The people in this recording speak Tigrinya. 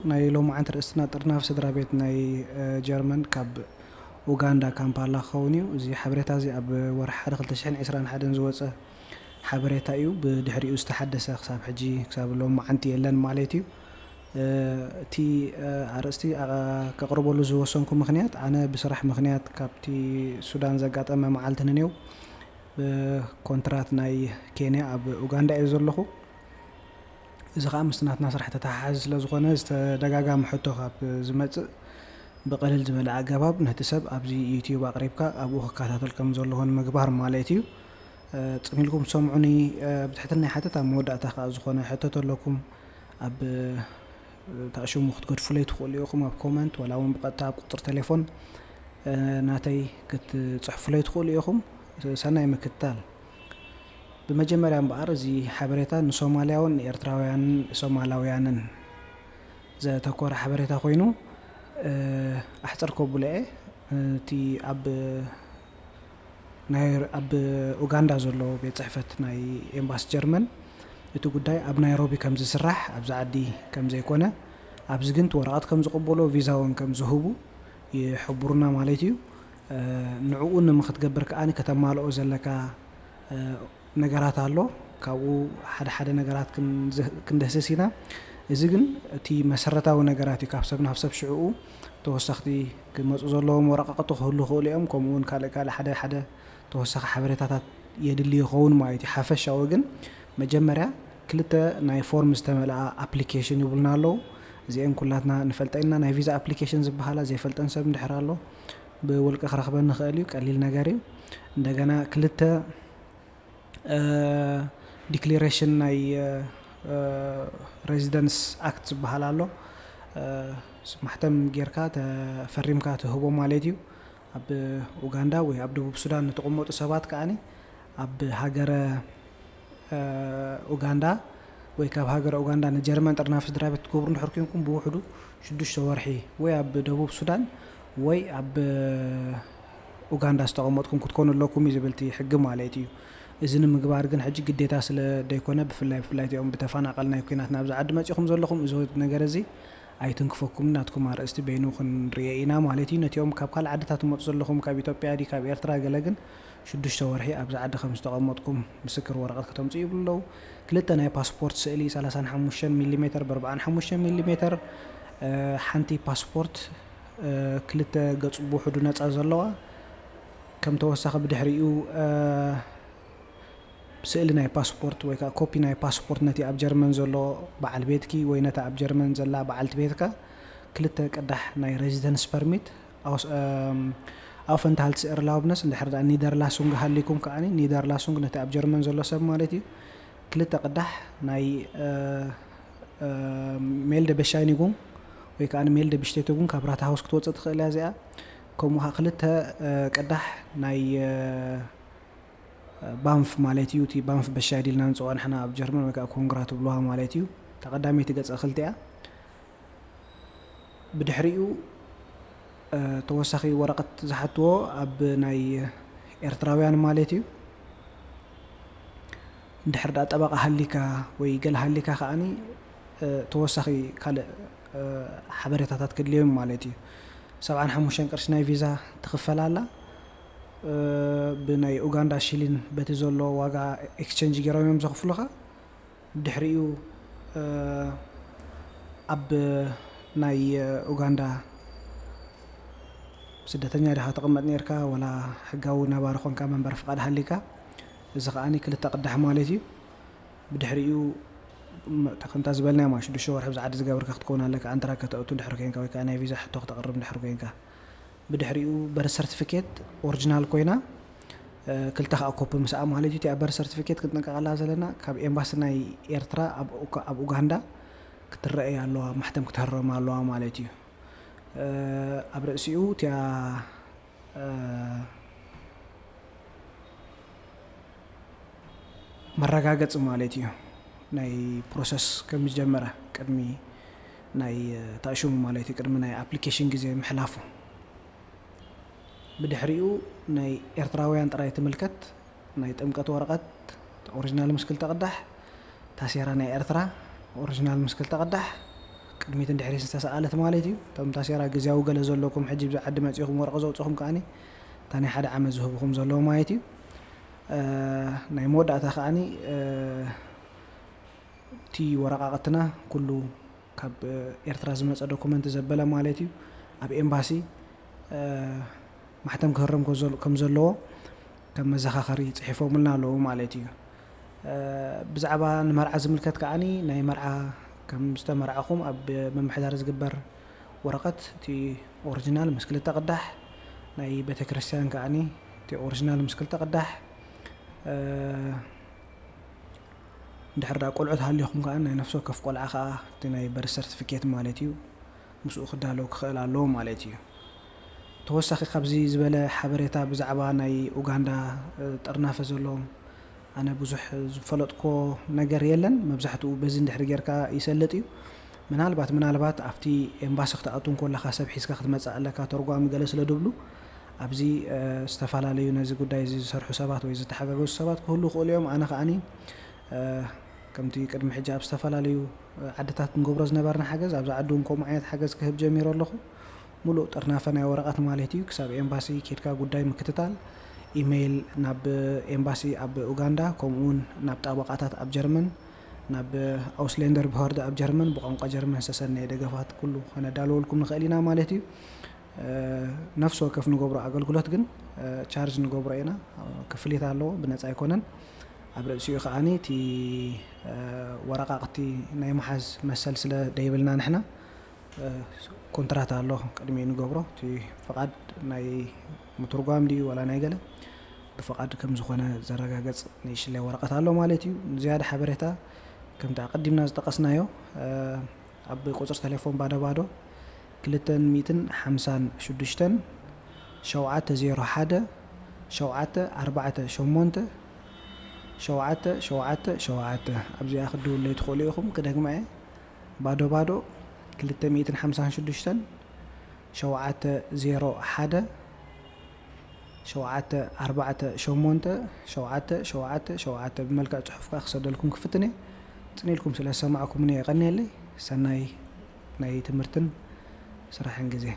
ናይ ሎማዓንቲ ርእስትና ጥርናፍ ስድራ ቤት ናይ ጀርመን ካብ ኡጋንዳ ካምፓላ ክኸውን እዩ። እዚ ሓበሬታ እዚ ኣብ ወርሒ 1 2021 ዝወፀ ሓበሬታ እዩ። ብድሕሪኡ ዝተሓደሰ ክሳብ ሕጂ ክሳብ ሎማዓንቲ የለን ማለት እዩ። እቲ ኣርእስቲ ከቕርበሉ ዝወሰንኩ ምክንያት ኣነ ብስራሕ ምክንያት ካብቲ ሱዳን ዘጋጠመ መዓልቲ ነይሩ ብኮንትራት ናይ ኬንያ ኣብ ኡጋንዳ እየ ዘለኹ። እዚ ከዓ ምስ ናትና ስራሕ ተተሓሓዚ ስለ ዝኾነ ዝተደጋጋሚ ሕቶ ካብ ዝመፅእ ብቀሊል ዝበለ ኣገባብ ነቲ ሰብ ኣብዚ ዩቲዩብ ኣቅሪብካ ኣብኡ ክከታተል ከም ዘለዎን ምግባር ማለት እዩ። ፅሚልኩም ትሰምዑኒ ብትሕትና ይሓትት። ኣብ መወዳእታ ከዓ ዝኾነ ሕተት ኣለኩም ኣብ ተኣሽሙ ክትገድፍለይ ትኽእሉ ኢኹም ኣብ ኮመንት ወላ እውን ብቀጥታ ኣብ ቁፅሪ ቴሌፎን ናተይ ክትፅሕፍለይ ትኽእሉ ኢኹም። ሰናይ ምክትታል። ብመጀመርያ እምበኣር እዚ ሓበሬታ ንሶማልያውን ንኤርትራውያንን ሶማላውያንን ዘተኮረ ሓበሬታ ኮይኑ ኣሕፅር ከብሎ እየ እቲ ኣብ ኡጋንዳ ዘሎ ቤት ፅሕፈት ናይ ኤምባሲ ጀርመን እቲ ጉዳይ ኣብ ናይሮቢ ከም ዝስራሕ ኣብዚ ዓዲ ከም ዘይኮነ ኣብዚ ግን ወረቐት ከም ዝቕበሎ ቪዛ እውን ከም ዝህቡ ይሕብሩና ማለት እዩ። ንዕኡ ንምክትገብር ከዓኒ ከተማልኦ ዘለካ ነገራት ኣሎ። ካብኡ ሓደ ነገራት ክንደስስ ኢና። እዚ ግን እቲ መሰረታዊ ነገራት እዩ። ካብ ሰብ ናብ ሰብ ሽዕኡ ተወሳኽቲ ክመፁ ዘለዎም ወረቐቕቲ ክህሉ ይኽእሉ እዮም። ከምኡውን ካልእ ሓደ ተወሳኺ ሓበሬታታት የድሊ ይኸውን ማለት እዩ። ሓፈሻዊ ግን መጀመርያ ክልተ ናይ ፎርም ዝተመልአ ኣፕሊኬሽን ይብሉና ኣለዉ። እዚአን ኩላትና ንፈልጠ ኢና። ናይ ቪዛ ኣፕሊኬሽን ዝበሃላ ዘይፈልጠን ሰብ እንድሕር ኣሎ ብውልቂ ክረኽበን ንኽእል እዩ። ቀሊል ነገር እዩ። እንደገና ክልተ ዲክሌሬሽን ናይ ሬዚደንስ ኣክት ዝበሃል ኣሎ። ማሕተም ጌርካ ተፈሪምካ ትህቦ ማለት እዩ። ኣብ ኡጋንዳ ወይ ኣብ ደቡብ ሱዳን ንተቐመጡ ሰባት ከዓኒ ኣብ ሃገረ ኡጋንዳ ወይ ካብ ሃገረ ኡጋንዳ ንጀርመን ጥርናፍ ስድራ ቤት ትገብሩ እንድሕር ኮይንኩም ብውሕዱ 6 ወርሒ ወይ ኣብ ደቡብ ሱዳን ወይ ኣብ ኡጋንዳ ዝተቐመጥኩም ክትኮኑ ኣለኩም እዩ ዝብል እቲ ሕጊ ማለት እዩ። እዚ ንምግባር ግን ሕጂ ግዴታ ስለ ደይኮነ ብፍላይ እዚኦም ብተፈናቐል ናይ ኩናት ናብዚ ዓዲ መፂኹም ዘለኹም እዚ ነገር እዚ ኣይትንክፈኩም ናትኩም ኣርእስቲ በይኑ ክንሪኦ ኢና ማለት እዩ። ነቲኦም ካብ ካልእ ዓድታት ትመፁ ዘለኹም ካብ ኢትዮጵያ ዲ ካብ ኤርትራ ገለ ግን 6 ወርሒ ኣብዚ ዓዲ ከም ዝተቐመጥኩም ምስክር ወረቐት ከተምፅኡ ይብሉ ኣለዉ። ክልተ ናይ ፓስፖርት ስእሊ 35 ሚሊ ሜትር ብ45 ሚሊ ሜትር ሓንቲ ፓስፖርት ክልተ ገፁ ብውሕዱ ነፃ ዘለዋ ከም ተወሳኺ ብድሕሪኡ ስእሊ ናይ ፓስፖርት ወይ ከዓ ኮፒ ናይ ፓስፖርት ነቲ ኣብ ጀርመን ዘሎ በዓል ቤትኪ ወይ ነታ ኣብ ጀርመን ዘላ በዓልቲ ቤትካ ክልተ ቅዳሕ ናይ ሬዚደንስ ፐርሚት ኣውፈንታሃልቲ ኤርላውብነስ እንድሕር ዳ ኒደርላሱንግ ሃሊኩም ከዓኒ ኒደርላሱንግ ነቲ ኣብ ጀርመን ዘሎ ሰብ ማለት እዩ። ክልተ ቅዳሕ ናይ ሜልደ በሻይኒጉም ወይ ከዓ ሜልደ ብሽቴትጉም ካብ ራታ ሃውስ ክትወፅእ ትኽእል እያ እዚኣ። ከምኡ ከዓ ክልተ ቅዳሕ ናይ ባንፍ ማለት እዩ። እቲ ባንፍ በሻይ ዲልና ንፅውዖ ንሕና ኣብ ጀርመን ወይ ከዓ ኮንግራ ትብልዋ ማለት እዩ። ተቐዳሚቲ ገፀ ክልተ እያ። ብድሕሪኡ ተወሳኺ ወረቐት ዝሓትዎ ኣብ ናይ ኤርትራውያን ማለት እዩ። እንድሕር ዳ ጠበቓ ሃሊካ ወይ ገለ ሃሊካ ከዓኒ ተወሳኺ ካልእ ሓበሬታታት ክድልዮም ማለት እዩ። 75 ቅርሺ ናይ ቪዛ ትኽፈል ኣላ። ብናይ ኡጋንዳ ሽሊን በቲ ዘሎ ዋጋ ኤክስቸንጅ ገይሮም እዮም ዘኽፍሉኻ። ድሕሪኡ ኣብ ናይ ኡጋንዳ ስደተኛ ዲኻ ተቐመጥ ነርካ ወላ ሕጋዊ ነባሪ ኮንካ መንበሪ ፍቃድ ሃሊካ እዚ ከዓኒ ክልተ ቅዳሕ ማለት እዩ። ብድሕሪኡ ተኸንታ ዝበልና ማ 6 ወርሒ ብዛ ዓዲ ዝገበርካ ክትከውን ኣለካ ኣንትራ ከተእቱ እንድሕር ኮንካ ወይ ከዓ ናይ ቪዛ ሕቶ ክተቕርብ እንድሕር ኮንካ ብድሕሪኡ በር ሰርቲፊኬት ኦሪጂናል ኮይና ክልተ ከዓ ኮፒ ምስኣ ማለት እዩ። በር ሰርቲፊኬት ክንጥንቀቐላ ዘለና ካብ ኤምባሲ ናይ ኤርትራ ኣብ ኡጋንዳ ክትረአይ ኣለዋ ማሕተም ክትህረም ኣለዋ ማለት እዩ። ኣብ ርእሲኡ እቲያ መረጋገፂ ማለት እዩ ናይ ፕሮሰስ ከም ዝጀመረ ቅድሚ ናይ ተኣሽሙ ማለት እዩ ቅድሚ ናይ ኣፕሊኬሽን ግዜ ምሕላፉ። ብድሕሪኡ ናይ ኤርትራውያን ጥራይ ትምልከት ናይ ጥምቀት ወረቐት ኦሪጂናል ምስ ክልተ ቅዳሕ ታሴራ ናይ ኤርትራ ኦሪጂናል ምስ ክልተ ቅዳሕ ቅድሚት እንድሕሪት ዝተሰኣለት ማለት እዩ እቶም ታሲራ ግዝያዊ ገለ ዘለኩም ሕጂ ብዓዲ መፂኹም ወረቐ ዘውፅኹም ከዓኒ እታ ናይ ሓደ ዓመት ዝህብኩም ዘለዎ ማለት እዩ ናይ መወዳእታ ከዓኒ እቲ ወረቃቅትና ኩሉ ካብ ኤርትራ ዝመፀ ዶኩመንት ዘበለ ማለት እዩ ኣብ ኤምባሲ ማሕተም ክህረም ከም ዘለዎ ከም መዘኻኸሪ ፅሒፎምልና ኣለዉ ማለት እዩ ብዛዕባ ንመርዓ ዝምልከት ከዓኒ ናይ መርዓ ከም ዝተመርዓኹም ኣብ መምሕዳር ዝግበር ወረቐት እቲ ኦሪጂናል ምስ ክልተ ቅዳሕ ናይ ቤተክርስትያን ከዓኒ እቲ ኦሪጂናል ምስ ክልተ ቅዳሕ ድሕር ዳ ቆልዑት ሃልይኹም ከዓኒ ናይ ነፍሲ ወከፍ ቆልዓ ከዓ እቲ ናይ በርዝ ሰርቲፊኬት ማለት እዩ ምስኡ ክዳለዉ ክኽእል ኣለዎ ማለት እዩ ተወሳኺ ካብዚ ዝበለ ሓበሬታ ብዛዕባ ናይ ኡጋንዳ ጥርናፈ ዘለዎም ኣነ ብዙሕ ዝፈለጥኮ ነገር የለን መብዛሕትኡ በዚ እንድሕሪ ጌርካ ይሰልጥ እዩ ምናልባት ኣብቲ ኤምባሲ ክትኣቱን ከለካ ሰብ ሒዝካ ክትመፅእ ኣለካ ተርጓሚ ገለ ስለ ድብሉ ኣብዚ ዝተፈላለዩ ነዚ ጉዳይ ዝሰርሑ ሰባት ወይ ዝተሓጋገዙ ሰባት ክህሉ ይኽእሉ እዮም ኣነ ከዓኒ ከምቲ ቅድሚ ሕጂ ኣብ ዝተፈላለዩ ዓድታት ንገብሮ ዝነበርና ሓገዝ ኣብዛ ዓዲ እውን ከምኡ ዓይነት ሓገዝ ክህብ ጀሚሩ ኣለኹ ሙሉእ ጥርናፈ ናይ ወረቐት ማለት እዩ ክሳብ ኤምባሲ ኬድካ ጉዳይ ምክትታል ኢሜይል ናብ ኤምባሲ ኣብ ኡጋንዳ ከምኡውን ናብ ጣበቃታት ኣብ ጀርመን ናብ ኣውስሌንደር ብሃርደ ኣብ ጀርመን ብቋንቋ ጀርመን ዝተሰነየ ደገፋት ኩሉ ከነዳልወልኩም ንኽእል ኢና ማለት እዩ ነፍሲ ወከፍ ንገብሮ ኣገልግሎት ግን ቻርጅ ንገብሮ ኢና ክፍሊት ኣለዎ ብነፃ ኣይኮነን ኣብ ርእሲኡ ከዓኒ እቲ ወረቃቅቲ ናይ መሓዝ መሰል ስለ ደይብልና ንሕና ኮንትራት ኣሎ ቅድሚ ንገብሮ እቲ ፍቃድ ናይ ምትርጓም ድዩ ወላ ናይ ገለ ብፍቃድ ከም ዝኾነ ዘረጋገፅ ናይ ሽለይ ወረቐት ኣሎ ማለት እዩ ዝያዳ ሓበሬታ ከምቲ ኣቀዲምና ዝጠቀስናዮ ኣብ ቁፅር ቴሌፎን ባዶ 256 701 748 777 ኣብዚኣ ክድውለይ ትኽእሉ ኢኹም ክደግመ እየ ባዶ 256 701 748 777 ብመልክዕ ፅሑፍካ ክሰደልኩም ክፍትን እየ ፅኒኢልኩም ስለ ዝሰማዕኩም እየ ይቐኒየለይ ሰናይ ናይ ትምህርትን ስራሕን ግዜ